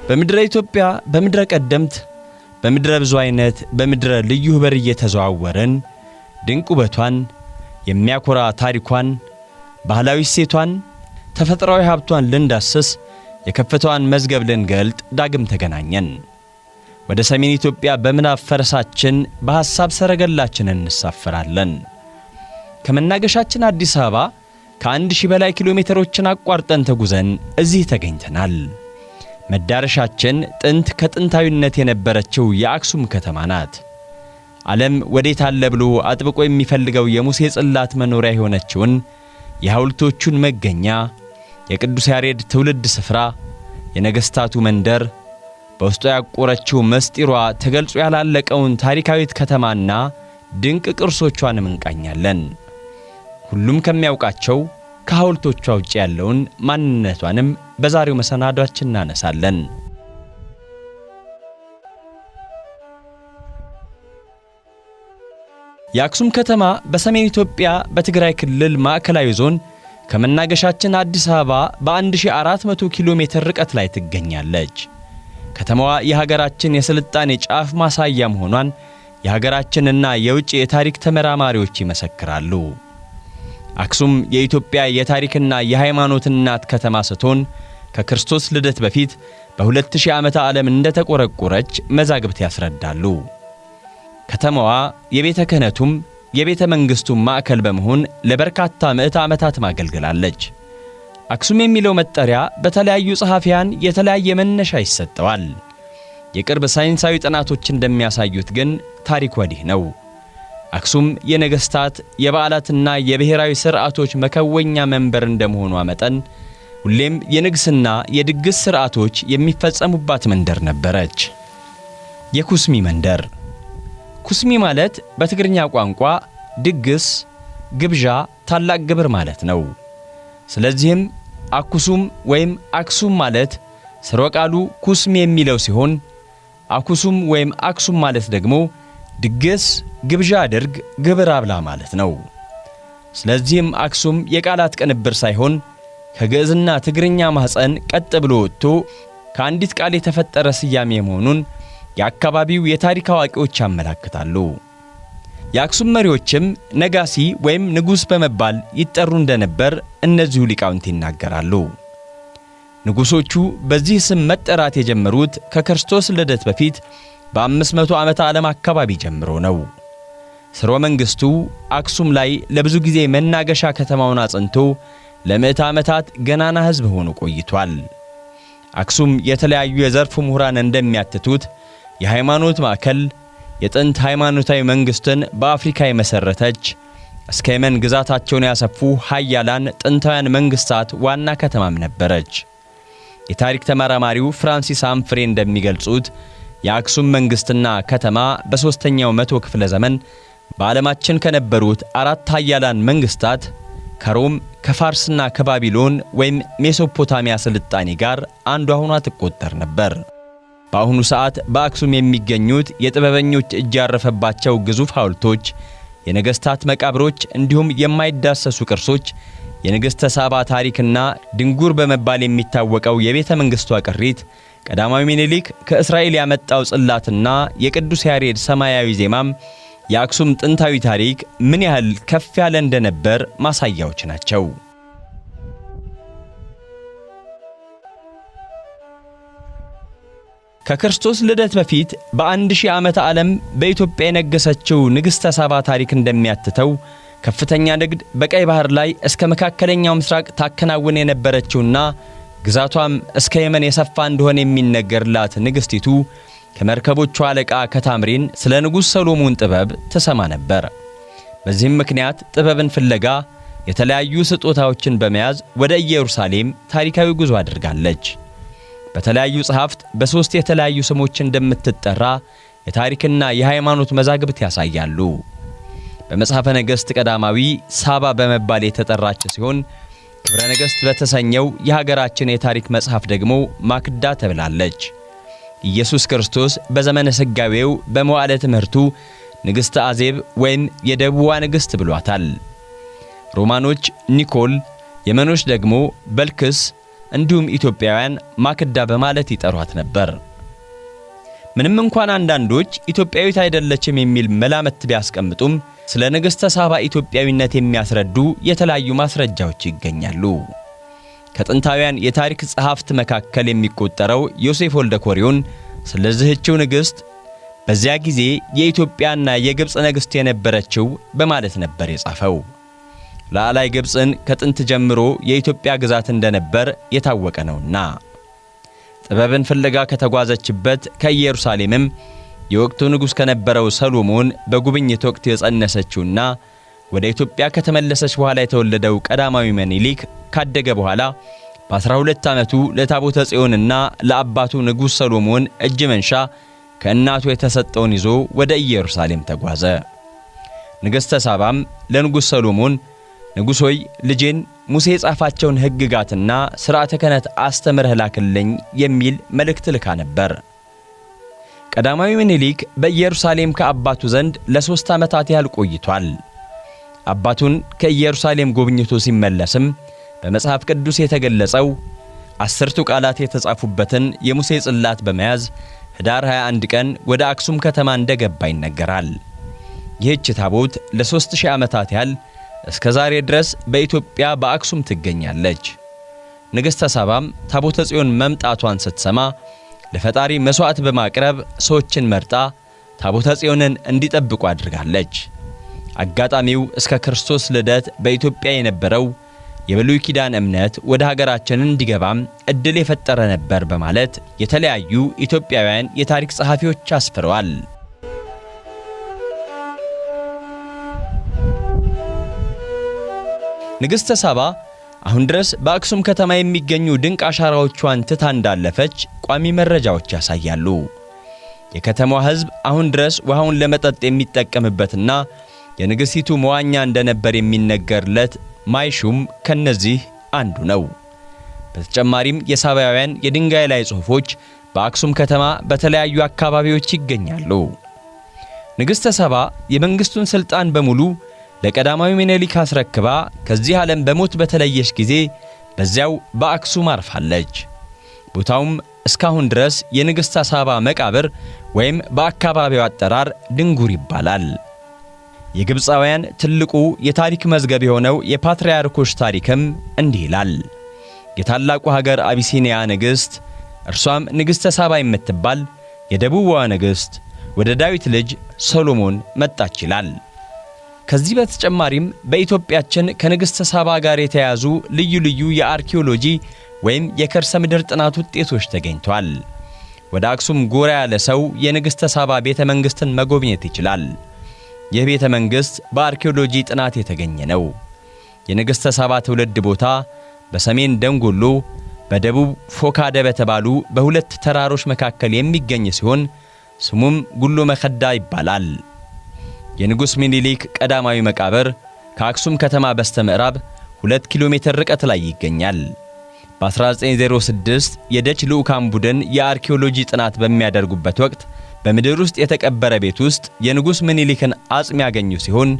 በምድረ ኢትዮጵያ በምድረ ቀደምት በምድረ ብዙ አይነት በምድረ ልዩ በር እየተዘዋወረን ድንቅ ውበቷን የሚያኮራ ታሪኳን ባህላዊ ሴቷን ተፈጥሯዊ ሀብቷን ልንዳስስ የከፍታዋን መዝገብ ልንገልጥ ዳግም ተገናኘን። ወደ ሰሜን ኢትዮጵያ በምናብ ፈረሳችን በሐሳብ ሰረገላችን እንሳፈራለን። ከመናገሻችን አዲስ አበባ ከ1000 በላይ ኪሎ ሜትሮችን አቋርጠን ተጉዘን እዚህ ተገኝተናል። መዳረሻችን ጥንት ከጥንታዊነት የነበረችው የአክሱም ከተማ ናት። ዓለም ወዴት አለ ብሎ አጥብቆ የሚፈልገው የሙሴ ጽላት መኖሪያ የሆነችውን የሐውልቶቹን መገኛ የቅዱስ ያሬድ ትውልድ ስፍራ የነገስታቱ መንደር በውስጧ ያቆረችው መስጢሯ ተገልጾ ያላለቀውን ታሪካዊት ከተማና ድንቅ ቅርሶቿን እንቃኛለን። ሁሉም ከሚያውቃቸው ከሐውልቶቿ ውጭ ያለውን ማንነቷንም በዛሬው መሰናዷችን እናነሳለን። የአክሱም ከተማ በሰሜን ኢትዮጵያ በትግራይ ክልል ማዕከላዊ ዞን ከመናገሻችን አዲስ አበባ በ1400 ኪሎ ሜትር ርቀት ላይ ትገኛለች። ከተማዋ የሀገራችን የስልጣኔ ጫፍ ማሳያ መሆኗን የሀገራችንና የውጭ የታሪክ ተመራማሪዎች ይመሰክራሉ። አክሱም የኢትዮጵያ የታሪክና የሃይማኖት እናት ከተማ ስትሆን ከክርስቶስ ልደት በፊት በ2000 ዓመተ ዓለም እንደተቆረቆረች መዛግብት ያስረዳሉ። ከተማዋ የቤተ ክህነቱም የቤተ መንግሥቱም ማዕከል በመሆን ለበርካታ ምዕተ ዓመታት ማገልገላለች። አክሱም የሚለው መጠሪያ በተለያዩ ጸሐፊያን የተለያየ መነሻ ይሰጠዋል። የቅርብ ሳይንሳዊ ጥናቶች እንደሚያሳዩት ግን ታሪክ ወዲህ ነው። አክሱም የነገስታት የበዓላትና የብሔራዊ ሥርዓቶች መከወኛ መንበር እንደመሆኗ መጠን ሁሌም የንግስና የድግስ ሥርዓቶች የሚፈጸሙባት መንደር ነበረች። የኩስሚ መንደር። ኩስሚ ማለት በትግርኛ ቋንቋ ድግስ፣ ግብዣ፣ ታላቅ ግብር ማለት ነው። ስለዚህም አኩሱም ወይም አክሱም ማለት ሥርወ ቃሉ ኩስሚ የሚለው ሲሆን አኩሱም ወይም አክሱም ማለት ደግሞ ድግስ፣ ግብዣ አድርግ፣ ግብር አብላ ማለት ነው። ስለዚህም አክሱም የቃላት ቅንብር ሳይሆን ከግዕዝና ትግርኛ ማኅፀን ቀጥ ብሎ ወጥቶ ከአንዲት ቃል የተፈጠረ ስያሜ መሆኑን የአካባቢው የታሪክ አዋቂዎች ያመለክታሉ። የአክሱም መሪዎችም ነጋሲ ወይም ንጉሥ በመባል ይጠሩ እንደነበር እነዚሁ ሊቃውንት ይናገራሉ። ንጉሶቹ በዚህ ስም መጠራት የጀመሩት ከክርስቶስ ልደት በፊት በ500 ዓመተ ዓለም አካባቢ ጀምሮ ነው። ሥርወ መንግሥቱ አክሱም ላይ ለብዙ ጊዜ መናገሻ ከተማውን አጽንቶ ለምዕተ ዓመታት ገናና ሕዝብ ሆኖ ቆይቷል። አክሱም የተለያዩ የዘርፉ ምሁራን እንደሚያትቱት የሃይማኖት ማዕከል፣ የጥንት ሃይማኖታዊ መንግሥትን በአፍሪካ የመሠረተች፣ እስከ የመን ግዛታቸውን ያሰፉ ኃያላን ጥንታውያን መንግሥታት ዋና ከተማም ነበረች። የታሪክ ተመራማሪው ፍራንሲስ አምፍሬ እንደሚገልጹት የአክሱም መንግሥትና ከተማ በሦስተኛው መቶ ክፍለ ዘመን በዓለማችን ከነበሩት 4 ኃያላን መንግሥታት ከሮም ከፋርስና ከባቢሎን ወይም ሜሶፖታሚያ ስልጣኔ ጋር አንዷ ሆና ትቆጠር ነበር። በአሁኑ ሰዓት በአክሱም የሚገኙት የጥበበኞች እጅ ያረፈባቸው ግዙፍ ሐውልቶች፣ የነገሥታት መቃብሮች እንዲሁም የማይዳሰሱ ቅርሶች የንግሥተ ሳባ ታሪክና ድንጉር በመባል የሚታወቀው የቤተ መንግሥቷ ቅሪት፣ ቀዳማዊ ምኒልክ ከእስራኤል ያመጣው ጽላትና የቅዱስ ያሬድ ሰማያዊ ዜማም የአክሱም ጥንታዊ ታሪክ ምን ያህል ከፍ ያለ እንደነበር ማሳያዎች ናቸው። ከክርስቶስ ልደት በፊት በ1000 ዓመተ ዓለም በኢትዮጵያ የነገሰችው ንግሥተ ሳባ ታሪክ እንደሚያትተው ከፍተኛ ንግድ በቀይ ባህር ላይ እስከ መካከለኛው ምስራቅ ታከናውን የነበረችውና ግዛቷም እስከ የመን የሰፋ እንደሆነ የሚነገርላት ንግሥቲቱ ከመርከቦቿ አለቃ ከታምሪን ስለ ንጉሥ ሰሎሞን ጥበብ ትሰማ ነበር። በዚህም ምክንያት ጥበብን ፍለጋ የተለያዩ ስጦታዎችን በመያዝ ወደ ኢየሩሳሌም ታሪካዊ ጉዞ አድርጋለች። በተለያዩ ጸሐፍት በሦስት የተለያዩ ስሞች እንደምትጠራ የታሪክና የሃይማኖት መዛግብት ያሳያሉ። በመጽሐፈ ነገሥት ቀዳማዊ ሳባ በመባል የተጠራች ሲሆን ክብረ ነገሥት በተሰኘው የሀገራችን የታሪክ መጽሐፍ ደግሞ ማክዳ ተብላለች። ኢየሱስ ክርስቶስ በዘመነ ሥጋዌው በመዋዕለ ትምህርቱ ንግሥተ አዜብ ወይም የደቡዋ ንግሥት ብሏታል። ሮማኖች ኒኮል፣ የመኖች ደግሞ በልክስ፣ እንዲሁም ኢትዮጵያውያን ማክዳ በማለት ይጠሯት ነበር። ምንም እንኳን አንዳንዶች ኢትዮጵያዊት አይደለችም የሚል መላምት ቢያስቀምጡም ስለ ንግሥተ ሳባ ኢትዮጵያዊነት የሚያስረዱ የተለያዩ ማስረጃዎች ይገኛሉ። ከጥንታውያን የታሪክ ጸሐፍት መካከል የሚቆጠረው ዮሴፍ ወልደ ኮሪዮን ስለዚህችው ንግሥት በዚያ ጊዜ የኢትዮጵያና የግብፅ ንግሥት የነበረችው በማለት ነበር የጻፈው። ላዕላይ ግብፅን ከጥንት ጀምሮ የኢትዮጵያ ግዛት እንደነበር የታወቀ ነውና ጥበብን ፍለጋ ከተጓዘችበት ከኢየሩሳሌምም የወቅቱ ንጉሥ ከነበረው ሰሎሞን በጉብኝት ወቅት የጸነሰችውና ወደ ኢትዮጵያ ከተመለሰች በኋላ የተወለደው ቀዳማዊ ምኒልክ ካደገ በኋላ በ12 ዓመቱ ለታቦተ ጽዮንና ለአባቱ ንጉሥ ሰሎሞን እጅ መንሻ ከእናቱ የተሰጠውን ይዞ ወደ ኢየሩሳሌም ተጓዘ። ንግሥተ ሳባም ለንጉሥ ሰሎሞን ንጉሥ ሆይ ልጄን ሙሴ የጻፋቸውን ሕግጋትና ሥርዓተ ክህነት አስተምረህ ላክልኝ የሚል መልእክት ልካ ነበር። ቀዳማዊ ምኒልክ በኢየሩሳሌም ከአባቱ ዘንድ ለ3 ዓመታት ያህል ቆይቷል። አባቱን ከኢየሩሳሌም ጎብኝቶ ሲመለስም በመጽሐፍ ቅዱስ የተገለጸው 10ቱ ቃላት የተጻፉበትን የሙሴ ጽላት በመያዝ ኅዳር 21 ቀን ወደ አክሱም ከተማ እንደገባ ይነገራል። ይህች ታቦት ለ3000 ዓመታት ያህል እስከ ዛሬ ድረስ በኢትዮጵያ በአክሱም ትገኛለች። ንግሥተ ሳባም ታቦተ ጽዮን መምጣቷን ስትሰማ ለፈጣሪ መሥዋዕት በማቅረብ ሰዎችን መርጣ ታቦተ ጽዮንን እንዲጠብቁ አድርጋለች። አጋጣሚው እስከ ክርስቶስ ልደት በኢትዮጵያ የነበረው የብሉይ ኪዳን እምነት ወደ ሀገራችን እንዲገባም ዕድል የፈጠረ ነበር በማለት የተለያዩ ኢትዮጵያውያን የታሪክ ጸሐፊዎች አስፍረዋል። ንግሥተ ሳባ አሁን ድረስ በአክሱም ከተማ የሚገኙ ድንቅ አሻራዎቿን ትታ እንዳለፈች ቋሚ መረጃዎች ያሳያሉ። የከተማዋ ሕዝብ አሁን ድረስ ውሃውን ለመጠጥ የሚጠቀምበትና የንግሥቲቱ መዋኛ እንደነበር የሚነገርለት ማይሹም ከነዚህ አንዱ ነው። በተጨማሪም የሳባውያን የድንጋይ ላይ ጽሑፎች በአክሱም ከተማ በተለያዩ አካባቢዎች ይገኛሉ። ንግሥተ ሳባ የመንግሥቱን ሥልጣን በሙሉ ለቀዳማዊ ምኒልክ አስረክባ ከዚህ ዓለም በሞት በተለየች ጊዜ በዚያው በአክሱም አርፋለች። ቦታውም እስካሁን ድረስ የንግሥተ ሳባ መቃብር ወይም በአካባቢው አጠራር ድንጉር ይባላል። የግብፃውያን ትልቁ የታሪክ መዝገብ የሆነው የፓትርያርኮች ታሪክም እንዲህ ይላል። የታላቁ ሀገር አቢሲኒያ ንግሥት እርሷም ንግሥተ ሳባ የምትባል የደቡብዋ ንግሥት ወደ ዳዊት ልጅ ሰሎሞን መጣች ይላል። ከዚህ በተጨማሪም በኢትዮጵያችን ከንግሥተ ሳባ ጋር የተያዙ ልዩ ልዩ የአርኪኦሎጂ ወይም የከርሰ ምድር ጥናት ውጤቶች ተገኝቷል። ወደ አክሱም ጎራ ያለ ሰው የንግሥተ ሳባ ቤተ መንግሥትን መጎብኘት ይችላል። ይህ ቤተ መንግሥት በአርኪኦሎጂ ጥናት የተገኘ ነው። የንግሥተ ሳባ ትውልድ ቦታ በሰሜን ደንጎሎ፣ በደቡብ ፎካደ በተባሉ በሁለት ተራሮች መካከል የሚገኝ ሲሆን ስሙም ጉሎ መከዳ ይባላል። የንጉሥ ምኒልክ ቀዳማዊ መቃብር ከአክሱም ከተማ በስተ ምዕራብ 2 ኪሎ ሜትር ርቀት ላይ ይገኛል። በ1906 የደች ልዑካን ቡድን የአርኪኦሎጂ ጥናት በሚያደርጉበት ወቅት በምድር ውስጥ የተቀበረ ቤት ውስጥ የንጉሥ ምኒልክን አጽም ያገኙ ሲሆን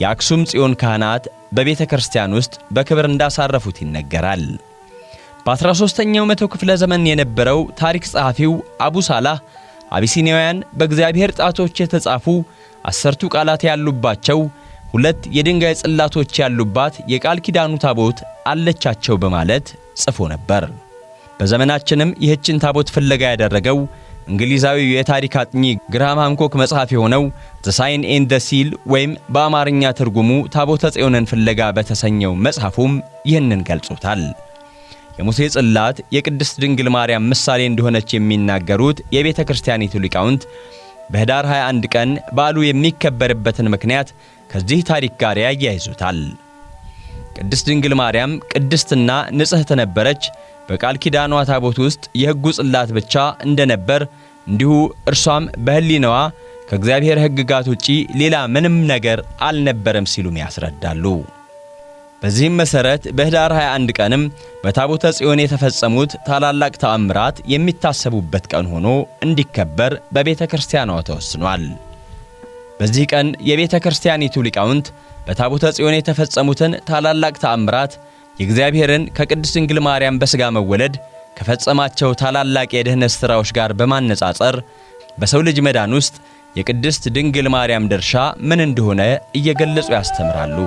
የአክሱም ጽዮን ካህናት በቤተ ክርስቲያን ውስጥ በክብር እንዳሳረፉት ይነገራል። በ13ኛው መቶ ክፍለ ዘመን የነበረው ታሪክ ጸሐፊው አቡ ሳላህ አቢሲኒያውያን በእግዚአብሔር ጣቶች የተጻፉ 10ቱ ቃላት ያሉባቸው 2 የድንጋይ ጽላቶች ያሉባት የቃል ኪዳኑ ታቦት አለቻቸው በማለት ጽፎ ነበር። በዘመናችንም ይህችን ታቦት ፍለጋ ያደረገው እንግሊዛዊው የታሪክ አጥኚ ግራሃም ሃንኮክ መጽሐፍ የሆነው ዘ ሳይን ኤንድ ዘ ሲል ወይም በአማርኛ ትርጉሙ ታቦተ ጽዮንን ፍለጋ በተሰኘው መጽሐፉም ይህንን ገልጾታል። የሙሴ ጽላት የቅድስት ድንግል ማርያም ምሳሌ እንደሆነች የሚናገሩት የቤተ ክርስቲያኒቱ ሊቃውንት በኅዳር 21 ቀን በዓሉ የሚከበርበትን ምክንያት ከዚህ ታሪክ ጋር ያያይዙታል። ቅድስት ድንግል ማርያም ቅድስትና ንጽሕት ነበረች። በቃል ኪዳኗ ታቦት ውስጥ የሕጉ ጽላት ብቻ እንደነበር እንዲሁ እርሷም በሕሊናዋ ከእግዚአብሔር ሕግጋት ውጪ ሌላ ምንም ነገር አልነበረም ሲሉም ያስረዳሉ። በዚህም መሠረት በኅዳር 21 ቀንም በታቦተ ጽዮን የተፈጸሙት ታላላቅ ተአምራት የሚታሰቡበት ቀን ሆኖ እንዲከበር በቤተ ክርስቲያኗ ተወስኗል። በዚህ ቀን የቤተ ክርስቲያኒቱ ሊቃውንት በታቦተ ጽዮን የተፈጸሙትን ታላላቅ ተአምራት የእግዚአብሔርን ከቅድስት ድንግል ማርያም በሥጋ መወለድ ከፈጸማቸው ታላላቅ የድኅነት ሥራዎች ጋር በማነጻጸር በሰው ልጅ መዳን ውስጥ የቅድስት ድንግል ማርያም ድርሻ ምን እንደሆነ እየገለጹ ያስተምራሉ።